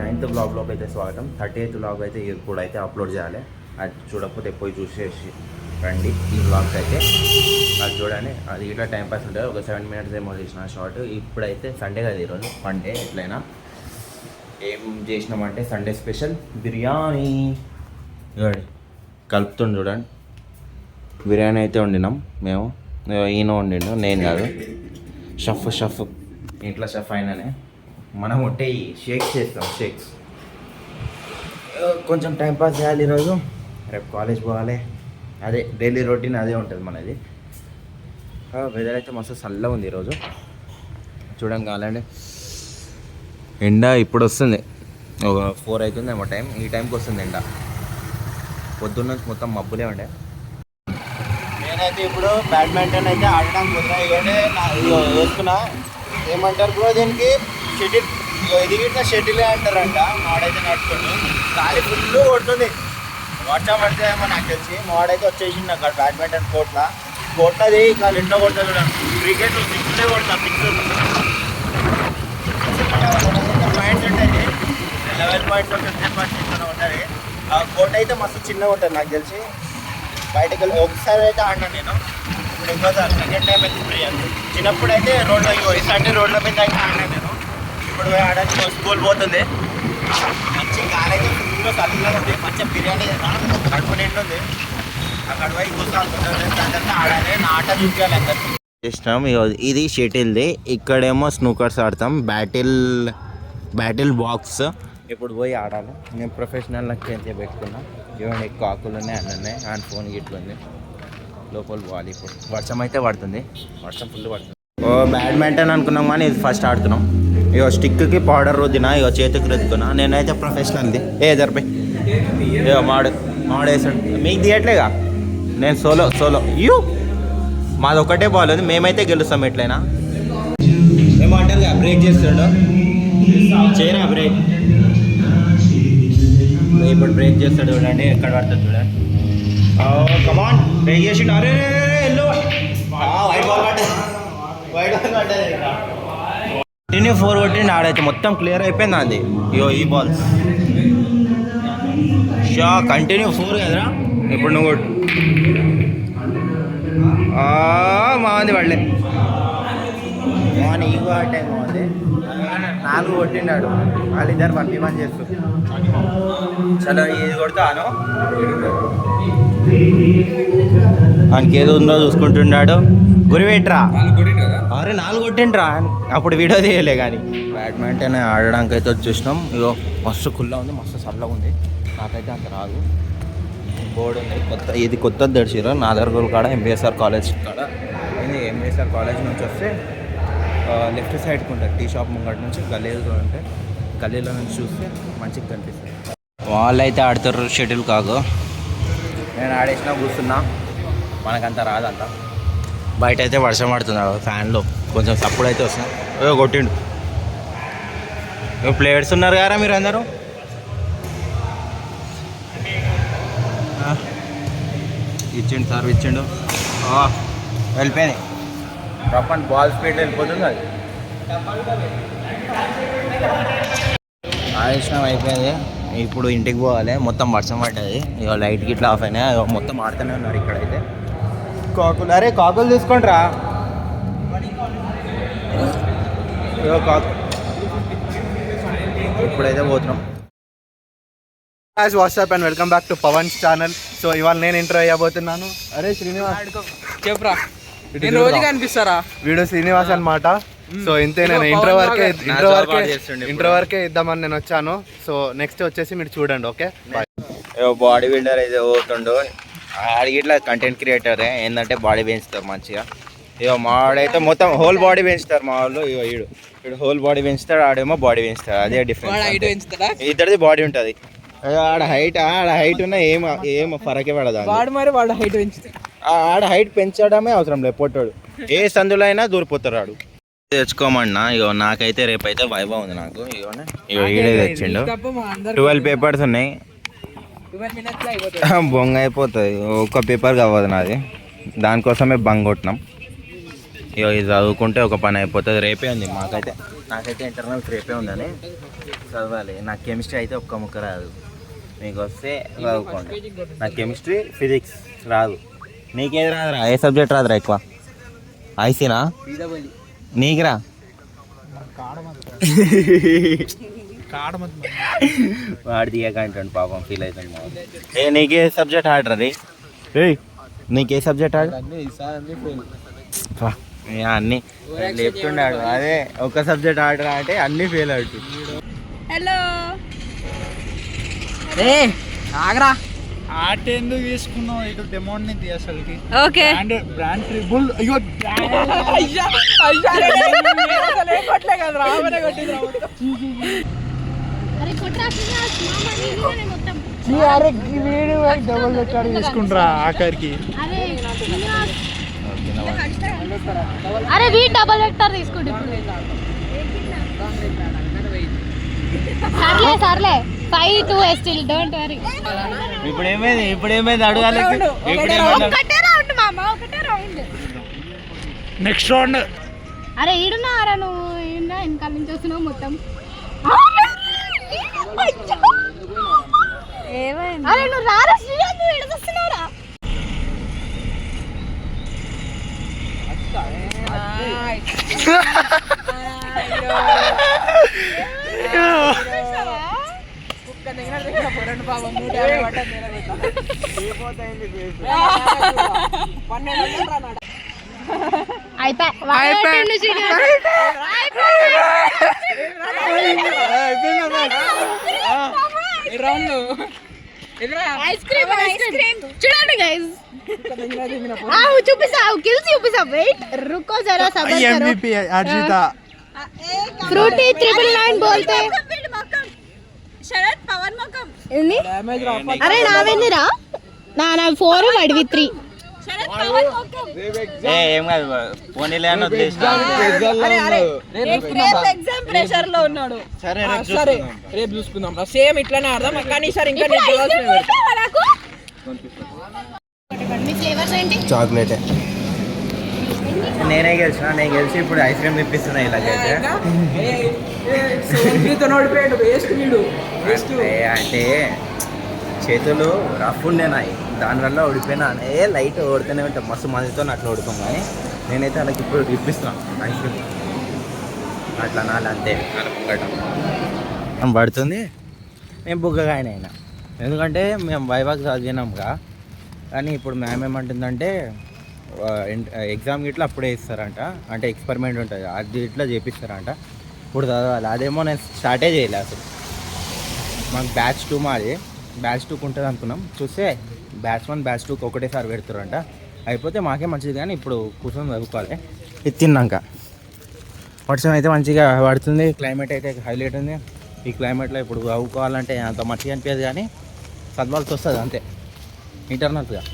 9th వ్లాగ్లోకి అయితే స్వాగతం. 30th vlog అయితే ఇప్పుడైతే అప్లోడ్ చేయాలి. అది చూడకపోతే పోయి చూసేసి రండి. ఈ వ్లాగ్స్ అయితే అది చూడండి. అది ఇట్లా టైంపాస్ ఉంటుంది. ఒక 7 minutes ఏమో చేసిన షార్ట్. ఇప్పుడైతే సండే కదా, ఈరోజు మండే. ఎట్లయినా ఏం చేసినామంటే సండే స్పెషల్ బిర్యానీ కలుపుతుంది చూడండి. బిర్యానీ అయితే వండినాం మేము. ఈయన వండిండు, నేను కాదు. షఫ్ ఇంట్లో షఫ్ అయినానే. మనం ఉంటే షేక్స్ చేస్తాం. షేక్స్ కొంచెం టైంపాస్ చేయాలి ఈరోజు. రేపు కాలేజ్ పోవాలి. అదే డైలీ రొటీన్ అదే ఉంటుంది మనది. వెదర్ అయితే మస్తు చల్లగా ఉంది ఈరోజు. చూడండి కావాలండి. ఎండ ఇప్పుడు వస్తుంది. ఒక 4 అవుతుంది ఏమో టైం. ఈ టైంకి వస్తుంది ఎండ. పొద్దున్న నుంచి మొత్తం మబ్బులే ఉండే. నేనైతే ఇప్పుడు బ్యాడ్మింటన్ అయితే ఆడడానికి కుదరా. ఇవన్నీ వేసుకున్నా. ఏమంటారు బ్రో దీనికి? షటిల్. ఇది గిట్లా షటిలే అంటారంట. మాడైతే నడుచుకోండి. గాలి ఫుల్ కొడుతుంది. వర్షం పడితే ఏమో నాకు తెలిసి. మాడైతే వచ్చేసింది అక్కడ బ్యాడ్మింటన్ కోట్లది. ఇక ఇంట్లో కొడతా చూడండి. క్రికెట్ 6 కొడతా. 6 పాయింట్స్ ఉంటాయి. 11 పాయింట్స్ 15 పాయింట్స్ ఇట్లా ఉంటుంది. ఆ కోట్ అయితే మస్తు చిన్నగా ఉంటుంది నాకు తెలిసి. బయటకు వెళ్ళి ఒకసారి అయితే ఆడినా నేను. ఇప్పుడు ఇంకోసారి సెకండ్ టైం అయితే ఫ్రీ అండి. చిన్నప్పుడు అయితే రోడ్లో ఈసారి రోడ్ల మీద అయితే ఆడినా నేను. ఇప్పుడు ఆడడానికి స్కూల్ పోతుంది. మంచి గాలి అయితే ఫుల్గా చల్లగా ఉంది. మంచిగా బిర్యానీ కడుపు నిండు ఉంది. అక్కడ పోయి కూర్చోాలనుకుంటుంది. దాని ఆడాలి. నా ఆట చూపించాలి అందరికి. చేసినాం. ఇది షటిల్ది. ఇక్కడేమో స్నూకర్స్ ఆడతాం. Battle box. ఇప్పుడు పోయి ఆడాలి. నేను ప్రొఫెషనల్ నాకు చేంజ్ పెట్టుకున్నా. ఇవన్నీ ఎక్కువ ఆకులు ఉన్నాయి, అన్నీ ఉన్నాయి. అండ్ ఫోన్ గిట్లుంది. లోపల పోవాలి. ఇప్పుడు వర్షం అయితే పడుతుంది. వర్షం ఫుల్ పడుతుంది. బ్యాడ్మింటన్ అనుకున్నాం కానీ ఇది ఫస్ట్ ఆడుతున్నాం. స్టిక్కి పౌడర్ రుద్దినా. చేతికి రుద్దుకున్నా. నేనైతే ప్రొఫెషనల్ది. జరిపి మాడేసాడు. మీకు తీయట్లేగా. నేను సోలో మాది ఒకటే బాల్ ఉంది. మేమైతే గెలుస్తాం ఎట్లయినా. ఏమంటారు బ్రేక్ చేస్తాడు. చేయరా బ్రేక్. ఇప్పుడు బ్రేక్ చేస్తాడు చూడండి. ఎక్కడ పడుతుంది చూడండి. కమాన్ బ్రేక్ చేసిండు. అరే ఎల్లో వైట్ బాల్ పడ్డది. కంటిన్యూ 4 కొట్టిండి. ఆడైతే మొత్తం క్లియర్ అయిపోయింది. అది ఈ బాల్స్ కంటిన్యూ 4 కదరా. ఇప్పుడు నువ్వు కొట్టు. బాగుంది పడలే. మార్నింగ్ ఈగో టైం బాగుంది. 4 కొట్టిండాడు. వాళ్ళిద్దరు పంపిమని చేస్తారు. చలో ఇది కొడతాను. ఆయనకి ఏదో ఉందో చూసుకుంటున్నాడు. గురిపెట్రా. అరే 4 కొట్టిండ్రా. అప్పుడు వీడియో తీయలే కానీ. బ్యాడ్మింటన్ ఆడడానికి అయితే వచ్చేసినాం. ఇగో మస్తు కుల్లా ఉంది. మస్తు చల్లగా ఉంది. నాకైతే అంత రాదు. బోర్డు ఉంది. ఇది కొత్తది తెడిచిరు. నాదర్గోల్ కాడ ఎంబీఎస్ఆర్ కాలేజ్ కాడ. ఇది ఎంబీఎస్ఆర్ కాలేజ్ నుంచి వస్తే లెఫ్ట్ సైడ్కి ఉంటుంది. టీ షాప్ ముంగటి నుంచి గల్లీలో ఉంటే గల్లీలో నుంచి చూస్తే మంచిగా కనిపిస్తుంది. వాళ్ళు అయితే ఆడతారు షటిల్ కాకు. నేను ఆడేసినా కూర్చున్నా. మనకంత రాదంట. బయట అయితే వర్షం పడుతుంది. ఫ్యాన్లో కొంచెం సప్పుడు అయితే వస్తుంది. కొట్టిండు. ప్లేయర్స్ ఉన్నారు కదా మీరు అందరూ. ఇచ్చిండు సార్ ఇచ్చిండు. వెళ్ళిపోయినాయి. రప్పని బాల్ స్పీడ్ వెళ్ళిపోతుంది. అది ఆడిష్టం అయిపోయింది. ఇప్పుడు ఇంటికి పోవాలి. మొత్తం వర్షం పడ్డది. ఇక లైట్ గిట్లా ఆఫ్ అయినాయి. మొత్తం ఆడుతూనే ఉన్నారు ఇక్కడైతే. కాకులు. అరే కాకులు తీసుకోండి రా. ఇప్పుడైతే పోతున్నాం. WhatsApp and welcome back to Pavan's channel. So ఇవాళ నేను ఇంటర్ అయ్యబోతున్నాను. అరే శ్రీనివాస్ చెప్పరా. రోజు కనిపిస్తారా వీడియో శ్రీనివాస్ అనమాట. సో ఇంతే. నేను ఇంటర్ వరకే ఇద్దామని నేను వచ్చాను. సో నెక్స్ట్ వచ్చేసి మీరు చూడండి. Okay bye. బాడీ బిల్డర్ అయితే పోతుండు. ఆడికి ఇట్లా కంటెంట్ క్రియేటరే. ఏంటంటే బాడీ పెంచుతారు మంచిగా. మాడైతే మొత్తం హోల్ బాడీ పెంచుతారు మా వాళ్ళు. వీడు హోల్ బాడీ పెంచుతాడు. ఆడేమో బాడీ పెంచుతాడు. అదే డిఫరెన్స్. ఇద్దరిది బాడీ ఉంటుంది. ఆడ హైట్ ఉన్న ఏం ఫరకే పడదు. వాడు హైట్ పెంచుతాడు. ఆడ హైట్ పెంచడమే అవసరం లేదు. పొట్టాడు ఏ సందులో అయినా దూరిపోతారు. ఆడు తెచ్చుకోమన్నా. నాకైతే రేపైతే వైభవం ఉంది. నాకు ఈడే తెచ్చిండు. 12 పేపర్స్ ఉన్నాయి. బొంగ అయిపోతుంది. ఒక్క పేపర్ కావదు నాది. దానికోసమే బంగ్ కొట్టినాం. ఇక ఇది చదువుకుంటే ఒక పని అయిపోతుంది. రేపే ఉంది నాకైతే ఇంటర్నల్స్ రేపే ఉందని చదవాలి. నాకు కెమిస్ట్రీ అయితే ఒక్క ముక్క రాదు. మీకు వస్తే చదువుకోండి. నాకు కెమిస్ట్రీ ఫిజిక్స్ రాదు. నీకేది రాదురా? ఏ సబ్జెక్ట్ రాదురా ఎక్కువ? ఐసీనా? నీకురా? వాడు తీయకంటాడు పాపం, ఫీల్ అవుతాడు. నీకే సబ్జెక్ట్ ఆర్డర్ అది? నీకే సబ్జెక్ట్ ఆర్డర్? అన్నీ లేపుతుండాడు. అదే ఒక సబ్జెక్ట్ ఆర్డర్ అంటే అన్నీ ఫెయిల్ అవుతుంది. హలో ఆగరా. ఆర్ట్ ఎందుకు తీసుకున్నావు? ఇటు డెమోన్ అసలుకి ఓకే బ్రాండ్ ట్రిబుల్. అయ్యో డబుల్ లెక్కాడు తీసుకుంటారా ఆఖరికి? అరే వీ డబుల్ వెక్టర్ తీసుకోండి. సర్లే 5-2 స్టిల్ డోంట్ వరీ. ఇప్పుడు ఏమైంది అడగాలి. ఒకటే రౌండ్ మామ, ఒకటే రౌండ్. Next round. అరే ఈడున్నారా నువ్వు? వెనకాల నుంచి వస్తున్నావు మొత్తం. అరే నువ్వు రారా శ్రీరామ్, నువ్వు ఎడదొస్తున్నావురా? చూడండి గైస్, చూపిస్తా కిల్స్ చూపిస్తా. వెయిట్ రుకో జరా సబర్ కరో. MVP అర్జిత ఫ్రూటీ 999 बोलते శరత్ పవన్ ముఖం. అరే నావేందిరా? నా 4 వాడివి 3. శరత్ పవన్ ముఖం. ఏం కాదు, పోనీలే అని వదిలేసిన. ఎగ్జామ్ ప్రెషర్ లో ఉన్నాడు. సరే రేపు చూసుకుందాం. సేమ్ ఇట్లానే ఆడదాం కానీ సార్ ఇంకా మీ ఫ్లేవర్స్ ఏంటి? చాక్లెట్. నేను గెలిచి ఇప్పుడు ఐస్ క్రీమ్ తెప్పిస్తున్నా ఇలాగైతే. అంటే చేతులు రఫ్ ఉండే నాయి, దానివల్ల ఓడిపోయినా. లైట్ ఓడితేనే ఉంటాం, మస్తు మందితో అట్లా ఓడిపోం. కానీ నేనైతే అలాగే ఇప్పుడు ఇప్పిస్తున్నాను ఐస్ క్రీమ్. అట్లా నాలు అంతే పడుతుంది. నేను బుగ్గగాయన అయినా, ఎందుకంటే మేము వైవాగ్ చదివినాంగా. కానీ ఇప్పుడు మ్యామ్ ఏమంటుందంటే ఎగ్జామ్ ఇట్లా అప్పుడే ఇస్తారంట, అంటే ఎక్స్పెరిమెంట్ ఉంటుంది అది ఇట్లా చేపిస్తారంట. ఇప్పుడు చదవాలి. అదేమో నేను స్టార్టే చేయలే అసలు. మాకు బ్యాచ్ 2 మాది, బ్యాచ్ 2కి ఉంటుంది అనుకున్నాం. చూస్తే బ్యాచ్ 1 బ్యాచ్ 2కి ఒకటేసారి పెడతారంట. అయిపోతే మాకే మంచిది. కానీ ఇప్పుడు కూర్చొని చదువుకోవాలి. ఇది తిన్నాక వర్షం అయితే మంచిగా పడుతుంది, క్లైమేట్ అయితే హైలైట్ ఉంది. ఈ క్లైమేట్లో ఇప్పుడు చదువుకోవాలంటే అంత మంచిగా అనిపించదు, కానీ చదవాల్సి వస్తుంది అంతే ఇంటర్నల్స్గా.